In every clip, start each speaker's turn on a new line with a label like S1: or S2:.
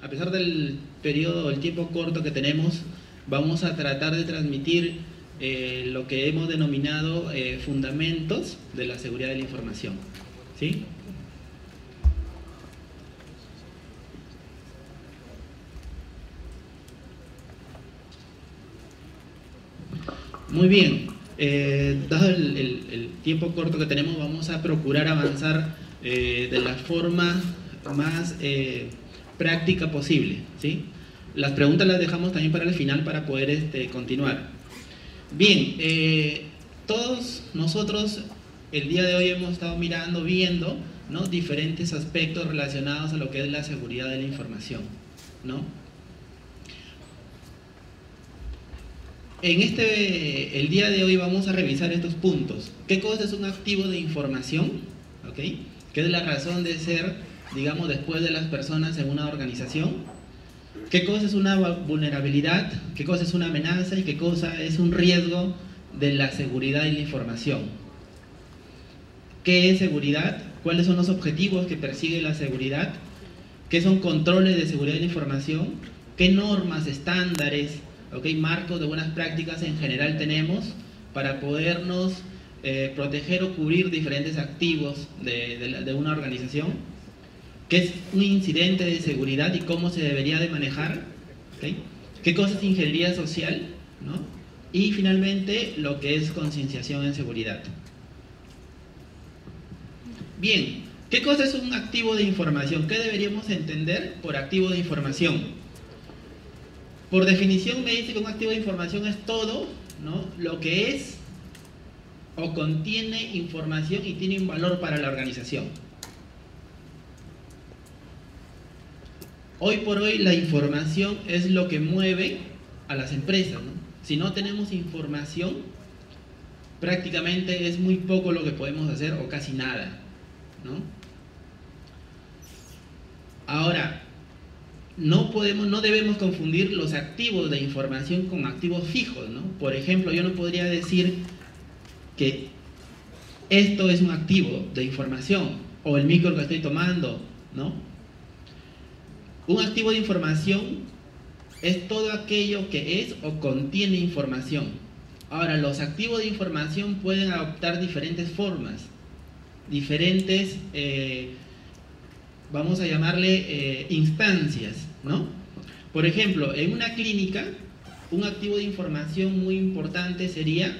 S1: a pesar del periodo, el tiempo corto que tenemos, vamos a tratar de transmitir lo que hemos denominado fundamentos de la seguridad de la información. ¿Sí? Muy bien, dado el tiempo corto que tenemos, vamos a procurar avanzar de la forma más práctica posible, ¿sí? Las preguntas las dejamos también para el final para poder continuar. Bien, todos nosotros el día de hoy hemos estado viendo, ¿no?, diferentes aspectos relacionados a lo que es la seguridad de la información, ¿no? El día de hoy vamos a revisar estos puntos. ¿Qué cosa es un activo de información? ¿Ok? ¿Qué es la razón de ser, digamos, después de las personas en una organización? ¿Qué cosa es una vulnerabilidad? ¿Qué cosa es una amenaza? ¿Y qué cosa es un riesgo de la seguridad y la información? ¿Qué es seguridad? ¿Cuáles son los objetivos que persigue la seguridad? ¿Qué son controles de seguridad de la información? ¿Qué normas, estándares, marcos de buenas prácticas en general tenemos para podernos proteger o cubrir diferentes activos de una organización? ¿Qué es un incidente de seguridad y cómo se debería de manejar? ¿Qué cosa es ingeniería social? ¿No? Y finalmente lo que es concienciación en seguridad. Bien, ¿qué cosa es un activo de información? ¿Qué deberíamos entender por activo de información? Por definición me dice que un activo de información es todo, ¿no?, lo que es o contiene información y tiene un valor para la organización. Hoy por hoy la información es lo que mueve a las empresas, ¿no? Si no tenemos información, prácticamente es muy poco lo que podemos hacer o casi nada, ¿no? Ahora, no debemos confundir los activos de información con activos fijos, ¿no? Por ejemplo, yo no podría decir que esto es un activo de información o el micro que estoy tomando, ¿no? Un activo de información es todo aquello que es o contiene información. Ahora, los activos de información pueden adoptar diferentes formas, diferentes, vamos a llamarle instancias, ¿no? Por ejemplo, en una clínica, un activo de información muy importante sería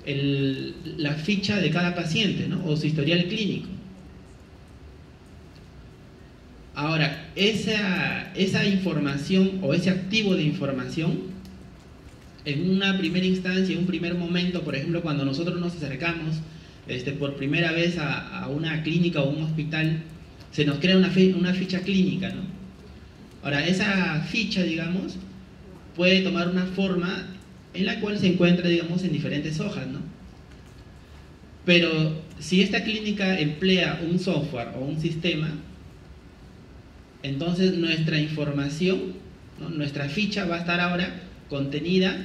S1: la ficha de cada paciente, ¿no?, o su historial clínico. Ahora, esa información o ese activo de información, en una primera instancia, en un primer momento, por ejemplo, cuando nosotros nos acercamos por primera vez a una clínica o un hospital, se nos crea una ficha clínica, ¿no? Ahora, esa ficha, digamos, puede tomar una forma en la cual se encuentra, digamos, en diferentes hojas, ¿no? Pero si esta clínica emplea un software o un sistema, entonces nuestra información, ¿no?, nuestra ficha va a estar ahora contenida,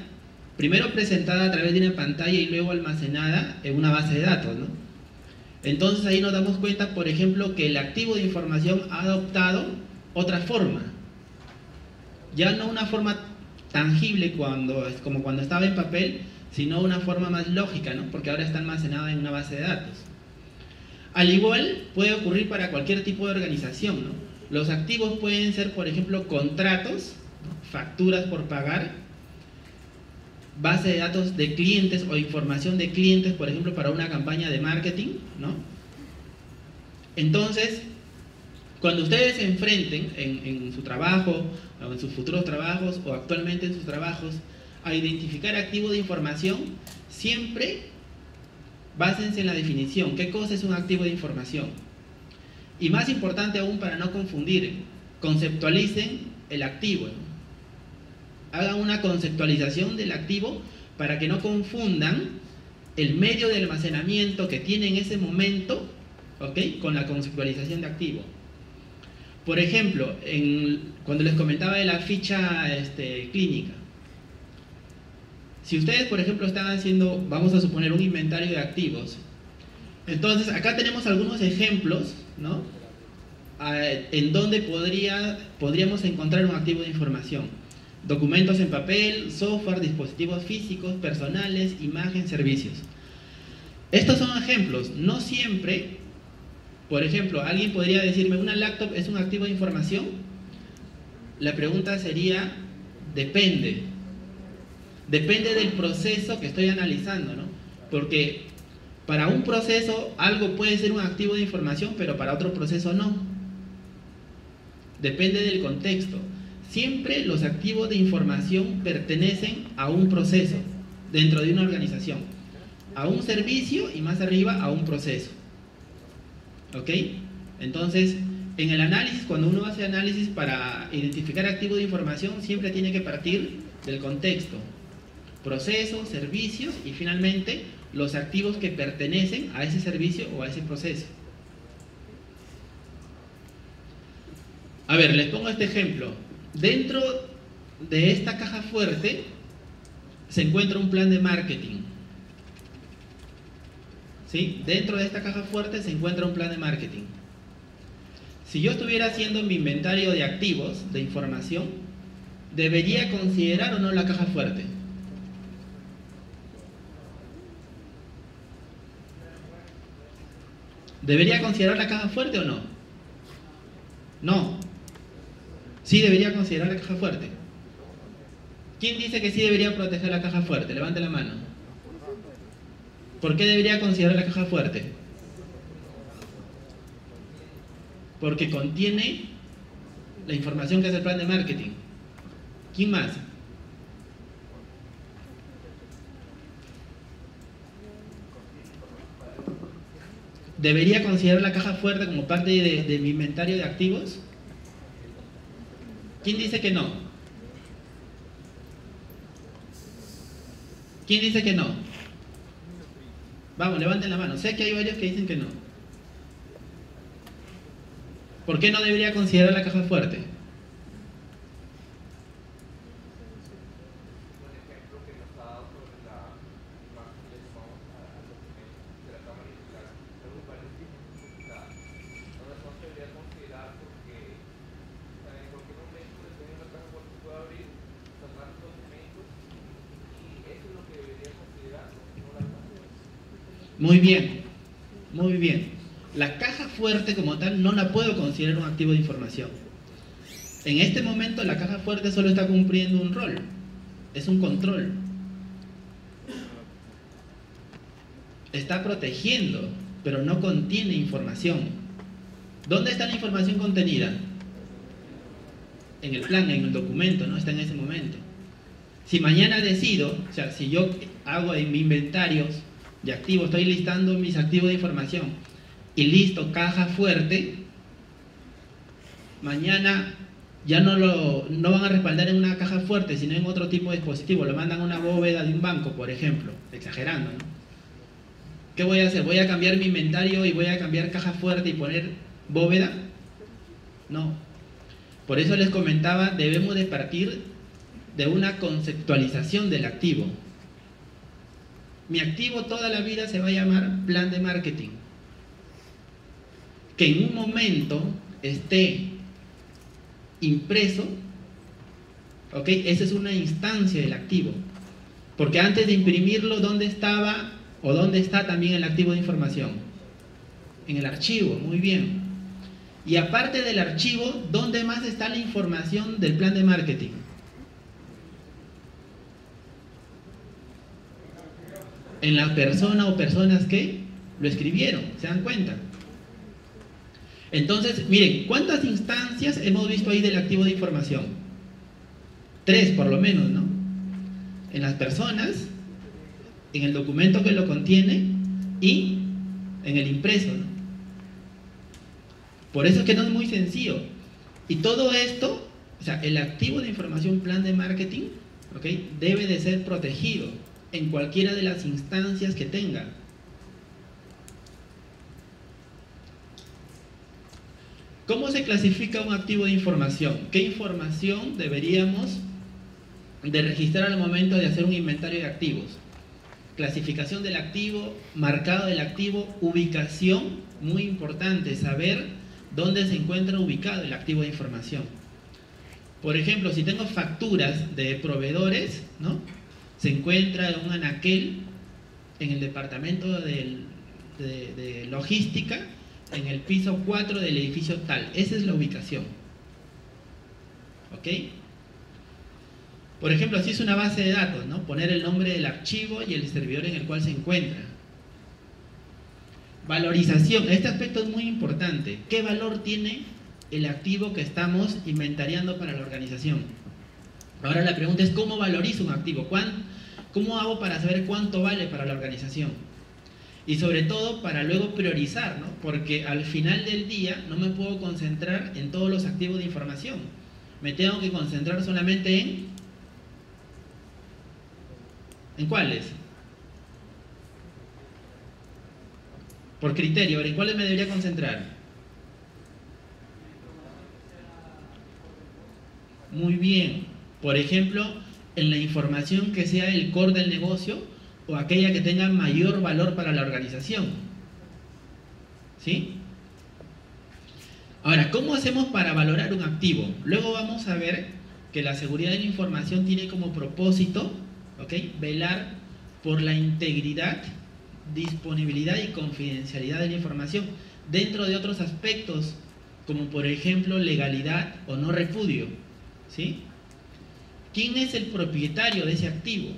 S1: primero presentada a través de una pantalla y luego almacenada en una base de datos, ¿no? Entonces ahí nos damos cuenta, por ejemplo, que el activo de información ha adoptado otra forma. Ya no una forma tangible como cuando estaba en papel, sino una forma más lógica, ¿no?, porque ahora está almacenada en una base de datos. Al igual puede ocurrir para cualquier tipo de organización, ¿no? Los activos pueden ser, por ejemplo, contratos, ¿no?, facturas por pagar, base de datos de clientes o información de clientes, por ejemplo, para una campaña de marketing, ¿no? Entonces, cuando ustedes se enfrenten en su trabajo, o en sus futuros trabajos, o actualmente en sus trabajos, a identificar activos de información, siempre básense en la definición. ¿Qué cosa es un activo de información? Y más importante aún, para no confundir, conceptualicen el activo, ¿no? Hagan una conceptualización del activo para que no confundan el medio de almacenamiento que tiene en ese momento, ¿ok?, con la conceptualización de activo. Por ejemplo, cuando les comentaba de la ficha clínica, si ustedes, por ejemplo, están haciendo, vamos a suponer, un inventario de activos, entonces acá tenemos algunos ejemplos, ¿no?, en dónde podríamos encontrar un activo de información. Documentos en papel, software, dispositivos físicos, personales, imagen, servicios. Estos son ejemplos. No siempre, por ejemplo, alguien podría decirme, ¿una laptop es un activo de información? La pregunta sería, depende. Depende del proceso que estoy analizando, ¿no? Porque para un proceso algo puede ser un activo de información, pero para otro proceso no. Depende del contexto. Siempre los activos de información pertenecen a un proceso dentro de una organización, a un servicio y más arriba a un proceso. ¿Ok? Entonces, en el análisis, cuando uno hace análisis para identificar activos de información, siempre tiene que partir del contexto. Procesos, servicios y finalmente los activos que pertenecen a ese servicio o a ese proceso. A ver, les pongo este ejemplo. Dentro de esta caja fuerte se encuentra un plan de marketing. ¿Sí? Dentro de esta caja fuerte se encuentra un plan de marketing. Si yo estuviera haciendo mi inventario de activos, de información, ¿debería considerar o no la caja fuerte? ¿Debería considerar la caja fuerte o no? No. Sí debería considerar la caja fuerte. ¿Quién dice que sí debería proteger la caja fuerte? Levante la mano. ¿Por qué debería considerar la caja fuerte? Porque contiene la información que es el plan de marketing. ¿Quién más? ¿Debería considerar la caja fuerte como parte de mi inventario de activos? ¿Quién dice que no? ¿Quién dice que no? Vamos, levanten la mano. Sé que hay varios que dicen que no. ¿Por qué no debería considerar la caja fuerte? Muy bien, muy bien. La caja fuerte como tal no la puedo considerar un activo de información. En este momento la caja fuerte solo está cumpliendo un rol, es un control. Está protegiendo, pero no contiene información. ¿Dónde está la información contenida? En el plan, en el documento, ¿no? Está en ese momento. Si mañana decido, o sea, si yo hago en mi inventarios de activos, estoy listando mis activos de información y listo, caja fuerte, mañana ya no van a respaldar en una caja fuerte, sino en otro tipo de dispositivo, lo mandan a una bóveda de un banco, por ejemplo, exagerando, ¿no? ¿Qué voy a hacer? ¿Voy a cambiar mi inventario y voy a cambiar caja fuerte y poner bóveda? No. Por eso les comentaba, debemos de partir de una conceptualización del activo. Mi activo toda la vida se va a llamar plan de marketing. Que en un momento esté impreso, ¿ok? Esa es una instancia del activo. Porque antes de imprimirlo, ¿dónde estaba o dónde está también el activo de información? En el archivo, muy bien. Y aparte del archivo, ¿dónde más está la información del plan de marketing? En la persona o personas que lo escribieron, ¿se dan cuenta? Entonces, miren, ¿cuántas instancias hemos visto ahí del activo de información? 3 por lo menos, ¿no? En las personas, en el documento que lo contiene y en el impreso, ¿no? Por eso es que no es muy sencillo. Y todo esto, o sea, el activo de información plan de marketing, ¿ok? Debe de ser protegido en cualquiera de las instancias que tenga. ¿Cómo se clasifica un activo de información? ¿Qué información deberíamos de registrar al momento de hacer un inventario de activos? Clasificación del activo, marcado del activo, ubicación, muy importante, saber dónde se encuentra ubicado el activo de información. Por ejemplo, si tengo facturas de proveedores, ¿no? Se encuentra en un anaquel en el departamento de logística, en el piso 4 del edificio tal. Esa es la ubicación. ¿Ok? Por ejemplo, así es una base de datos, ¿no? Poner el nombre del archivo y el servidor en el cual se encuentra. Valorización. Este aspecto es muy importante. ¿Qué valor tiene el activo que estamos inventariando para la organización? Ahora la pregunta es, ¿cómo valorizo un activo? ¿Cómo hago para saber cuánto vale para la organización? Y sobre todo para luego priorizar, ¿no? Porque al final del día no me puedo concentrar en todos los activos de información. Me tengo que concentrar solamente ¿en cuáles? Por criterio, ¿en cuáles me debería concentrar? Muy bien. Por ejemplo, en la información que sea el core del negocio o aquella que tenga mayor valor para la organización. ¿Sí? Ahora, ¿cómo hacemos para valorar un activo? Luego vamos a ver que la seguridad de la información tiene como propósito, ¿ok?, velar por la integridad, disponibilidad y confidencialidad de la información, dentro de otros aspectos, como por ejemplo legalidad o no repudio. ¿Sí? ¿Quién es el propietario de ese activo?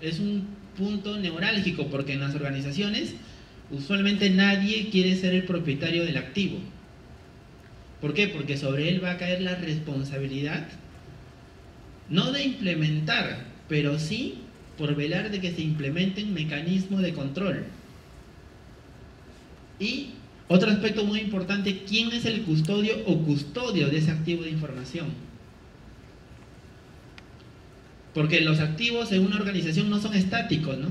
S1: Es un punto neurálgico, porque en las organizaciones usualmente nadie quiere ser el propietario del activo. ¿Por qué? Porque sobre él va a caer la responsabilidad, no de implementar, pero sí por velar de que se implementen mecanismos de control. Y otro aspecto muy importante, ¿quién es el custodio o custodio de ese activo de información? Porque los activos en una organización no son estáticos, ¿no?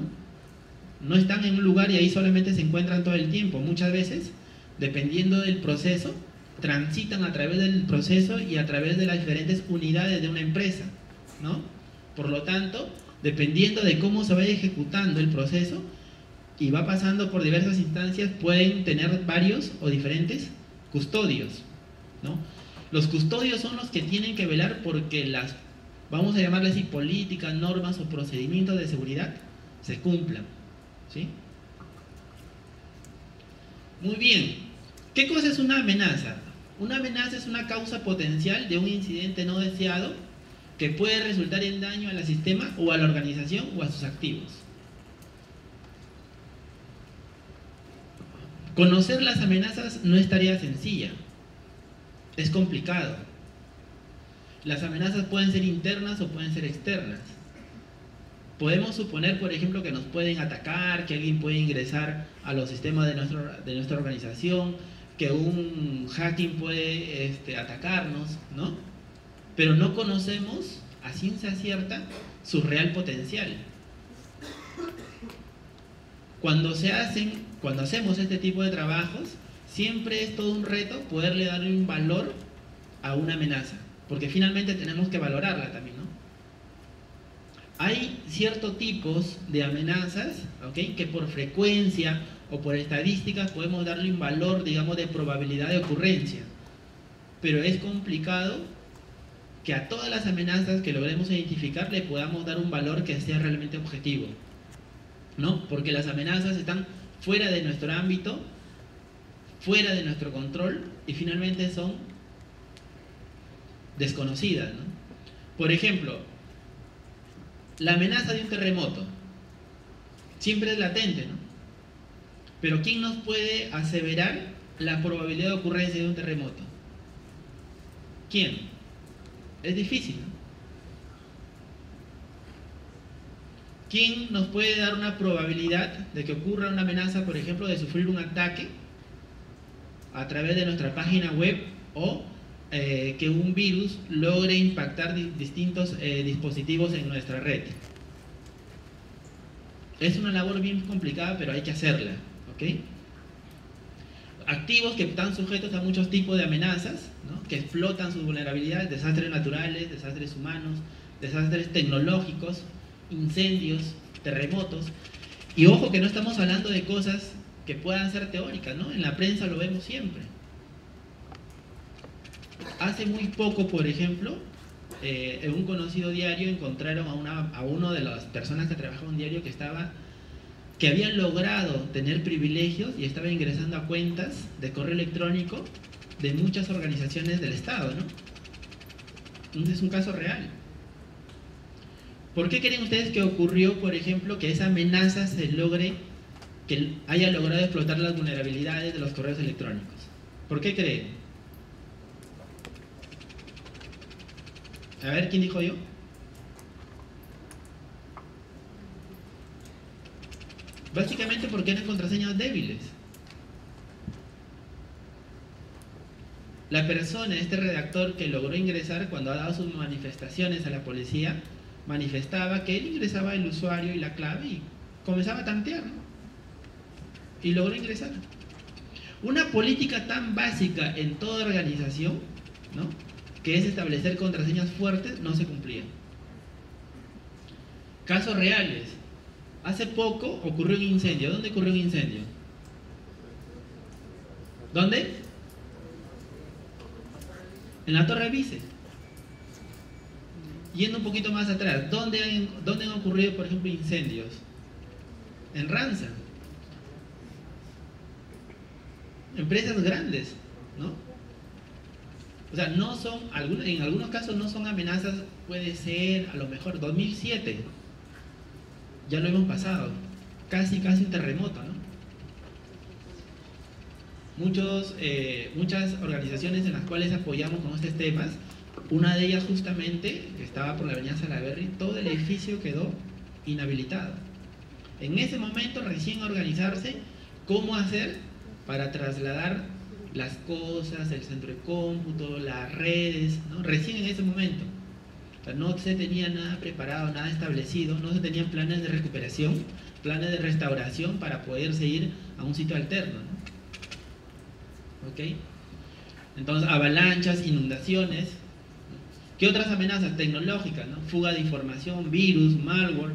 S1: No están en un lugar y ahí solamente se encuentran todo el tiempo. Muchas veces, dependiendo del proceso, transitan a través del proceso y a través de las diferentes unidades de una empresa, ¿no? Por lo tanto, dependiendo de cómo se vaya ejecutando el proceso y va pasando por diversas instancias, pueden tener varios o diferentes custodios, ¿no? Los custodios son los que tienen que velar porque las, vamos a llamarles así, políticas, normas o procedimientos de seguridad se cumplan. ¿Sí? Muy bien. ¿Qué cosa es una amenaza? Una amenaza es una causa potencial de un incidente no deseado que puede resultar en daño al sistema o a la organización o a sus activos. Conocer las amenazas no es tarea sencilla. Es complicado. Las amenazas pueden ser internas o pueden ser externas. Podemos suponer, por ejemplo, que nos pueden atacar, que alguien puede ingresar a los sistemas de nuestra organización, que un hacking puede atacarnos, ¿no? Pero no conocemos a ciencia cierta su real potencial. Cuando hacemos este tipo de trabajos, siempre es todo un reto poderle darle un valor a una amenaza, porque finalmente tenemos que valorarla también, ¿no? Hay ciertos tipos de amenazas, ¿okay?, que por frecuencia o por estadísticas podemos darle un valor, digamos, de probabilidad de ocurrencia. Pero es complicado que a todas las amenazas que logremos identificar le podamos dar un valor que sea realmente objetivo, ¿no? Porque las amenazas están fuera de nuestro ámbito, fuera de nuestro control y finalmente son desconocidas, ¿no? Por ejemplo, la amenaza de un terremoto siempre es latente, ¿no? Pero ¿quién nos puede aseverar la probabilidad de ocurrencia de un terremoto? ¿Quién? Es difícil, ¿no? ¿Quién nos puede dar una probabilidad de que ocurra una amenaza, por ejemplo, de sufrir un ataque a través de nuestra página web o que un virus logre impactar distintos dispositivos en nuestra red? Es una labor bien complicada, pero hay que hacerla, ¿ok? Activos que están sujetos a muchos tipos de amenazas, ¿no?, que explotan sus vulnerabilidades, desastres naturales, desastres humanos, desastres tecnológicos, incendios, terremotos. Y ojo que no estamos hablando de cosas que puedan ser teóricas, ¿no? En la prensa lo vemos siempre. Hace muy poco, por ejemplo, en un conocido diario encontraron a uno de las personas que trabajaba en un diario que había logrado tener privilegios y estaba ingresando a cuentas de correo electrónico de muchas organizaciones del Estado, ¿no? Entonces es un caso real. ¿Por qué creen ustedes que ocurrió, por ejemplo, que esa amenaza que haya logrado explotar las vulnerabilidades de los correos electrónicos? ¿Por qué creen? A ver, ¿quién dijo yo? Básicamente porque eran contraseñas débiles. La persona, este redactor que logró ingresar, cuando ha dado sus manifestaciones a la policía, manifestaba que él ingresaba el usuario y la clave y comenzaba a tantear, ¿no? Y logró ingresar. Una política tan básica en toda organización, ¿no?, que es establecer contraseñas fuertes, no se cumplía. Casos reales. Hace poco ocurrió un incendio. ¿Dónde ocurrió un incendio? ¿Dónde? En la Torre Vice. Yendo un poquito más atrás, ¿dónde han ocurrido, por ejemplo, incendios? En Ranza. Empresas grandes, ¿no? O sea, no son, en algunos casos no son amenazas, puede ser a lo mejor 2007. Ya lo hemos pasado. Casi un terremoto, ¿no? Muchas organizaciones en las cuales apoyamos con estos temas, una de ellas justamente, que estaba por la avenida Salaberry, todo el edificio quedó inhabilitado. En ese momento recién organizarse cómo hacer para trasladar las cosas, el centro de cómputo, las redes, ¿no? Recién en ese momento. O sea, no se tenía nada preparado, nada establecido, no se tenían planes de recuperación, planes de restauración para poderse ir a un sitio alterno, ¿no? ¿Ok? Entonces, avalanchas, inundaciones. ¿Qué otras amenazas tecnológicas, ¿no? Fuga de información, virus, malware,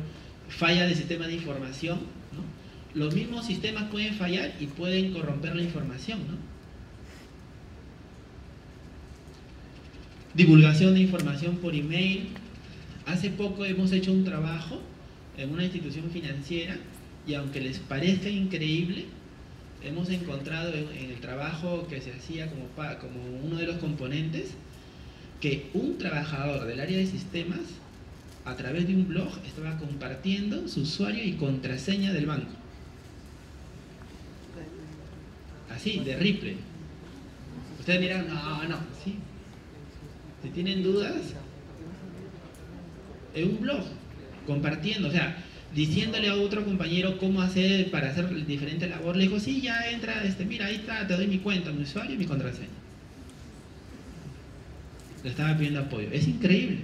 S1: falla de sistema de información, ¿no? Los mismos sistemas pueden fallar y pueden corromper la información, ¿no? Divulgación de información por email. Hace poco hemos hecho un trabajo en una institución financiera y aunque les parezca increíble, hemos encontrado en el trabajo que se hacía como uno de los componentes que un trabajador del área de sistemas a través de un blog estaba compartiendo su usuario y contraseña del banco. Así, de Ripple. Ustedes dirán, no, sí. Si tienen dudas, en un blog, compartiendo, o sea, diciéndole a otro compañero cómo hacer para hacer diferente labor, le dijo, sí, ya entra, mira, ahí está, te doy mi cuenta, mi usuario y mi contraseña. Le estaba pidiendo apoyo. Es increíble.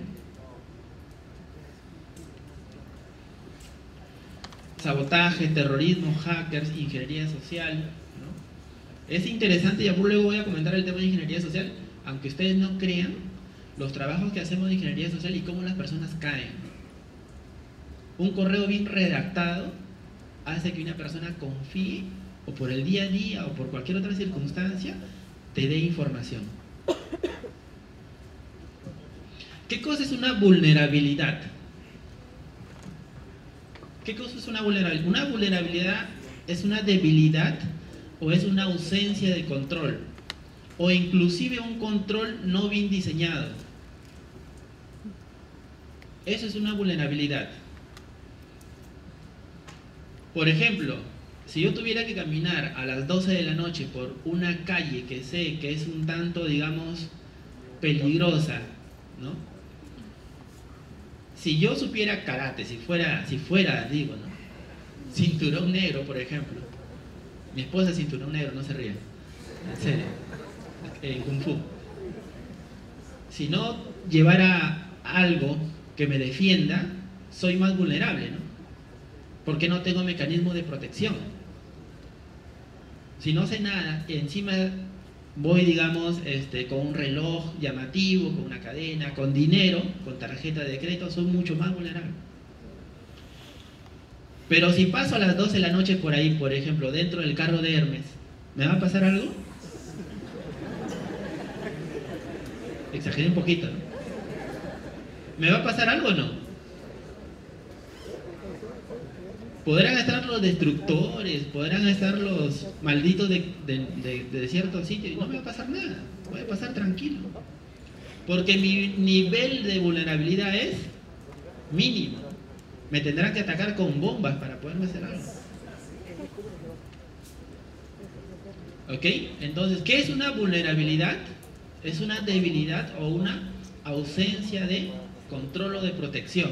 S1: Sabotaje, terrorismo, hackers, ingeniería social, ¿no? Es interesante, y luego voy a comentar el tema de ingeniería social, aunque ustedes no crean, los trabajos que hacemos de ingeniería social y cómo las personas caen. Un correo bien redactado hace que una persona confíe, o por el día a día, o por cualquier otra circunstancia, te dé información. ¿Qué cosa es una vulnerabilidad? ¿Qué cosa es una vulnerabilidad? Una vulnerabilidad es una debilidad o es una ausencia de control, o inclusive un control no bien diseñado. Eso es una vulnerabilidad. Por ejemplo, si yo tuviera que caminar a las 12 de la noche por una calle que sé que es un tanto, digamos, peligrosa, ¿no? Si yo supiera karate, si fuera, digo, ¿no?, cinturón negro, por ejemplo. Mi esposa es cinturón negro, no se ríen. En serio. En Kung Fu. Si no llevara algo que me defienda, soy más vulnerable, ¿no? Porque no tengo mecanismo de protección. Si no sé nada, y encima voy, digamos, con un reloj llamativo, con una cadena, con dinero, con tarjeta de crédito, soy mucho más vulnerable. Pero si paso a las 12 de la noche por ahí, por ejemplo, dentro del carro de Hermes, ¿me va a pasar algo? Exageré un poquito, ¿no? ¿Me va a pasar algo o no? Podrán estar los destructores, podrán estar los malditos de ciertos sitios y no me va a pasar nada, voy a pasar tranquilo. Porque mi nivel de vulnerabilidad es mínimo. Me tendrán que atacar con bombas para poderme hacer algo. ¿Ok? Entonces, ¿qué es una vulnerabilidad? Es una debilidad o una ausencia de control o de protección.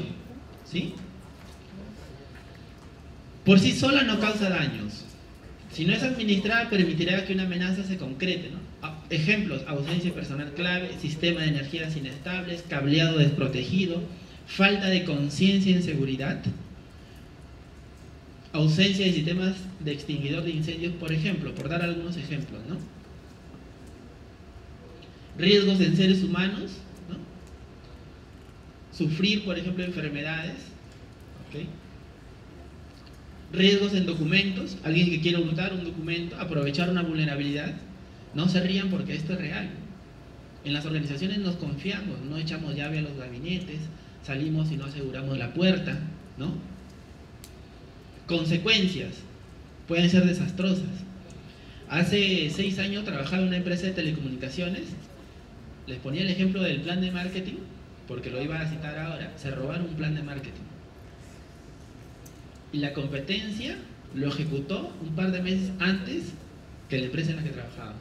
S1: ¿Sí? Por sí sola no causa daños. Si no es administrada, permitirá que una amenaza se concrete, ¿no? Ejemplos: ausencia de personal clave, sistema de energías inestables, cableado desprotegido, falta de conciencia en seguridad, ausencia de sistemas de extinguidor de incendios, por ejemplo, por dar algunos ejemplos, ¿no? Riesgos en seres humanos, ¿no? Sufrir, por ejemplo, enfermedades, ¿ok? Riesgos en documentos, alguien que quiere hurtar un documento, aprovechar una vulnerabilidad. No se rían porque esto es real. En las organizaciones nos confiamos, no echamos llave a los gabinetes, salimos y no aseguramos la puerta, ¿no? Consecuencias pueden ser desastrosas. Hace 6 años trabajaba en una empresa de telecomunicaciones. Les ponía el ejemplo del plan de marketing, porque lo iba a citar ahora. Se robaron un plan de marketing. Y la competencia lo ejecutó un par de meses antes que la empresa en la que trabajaba.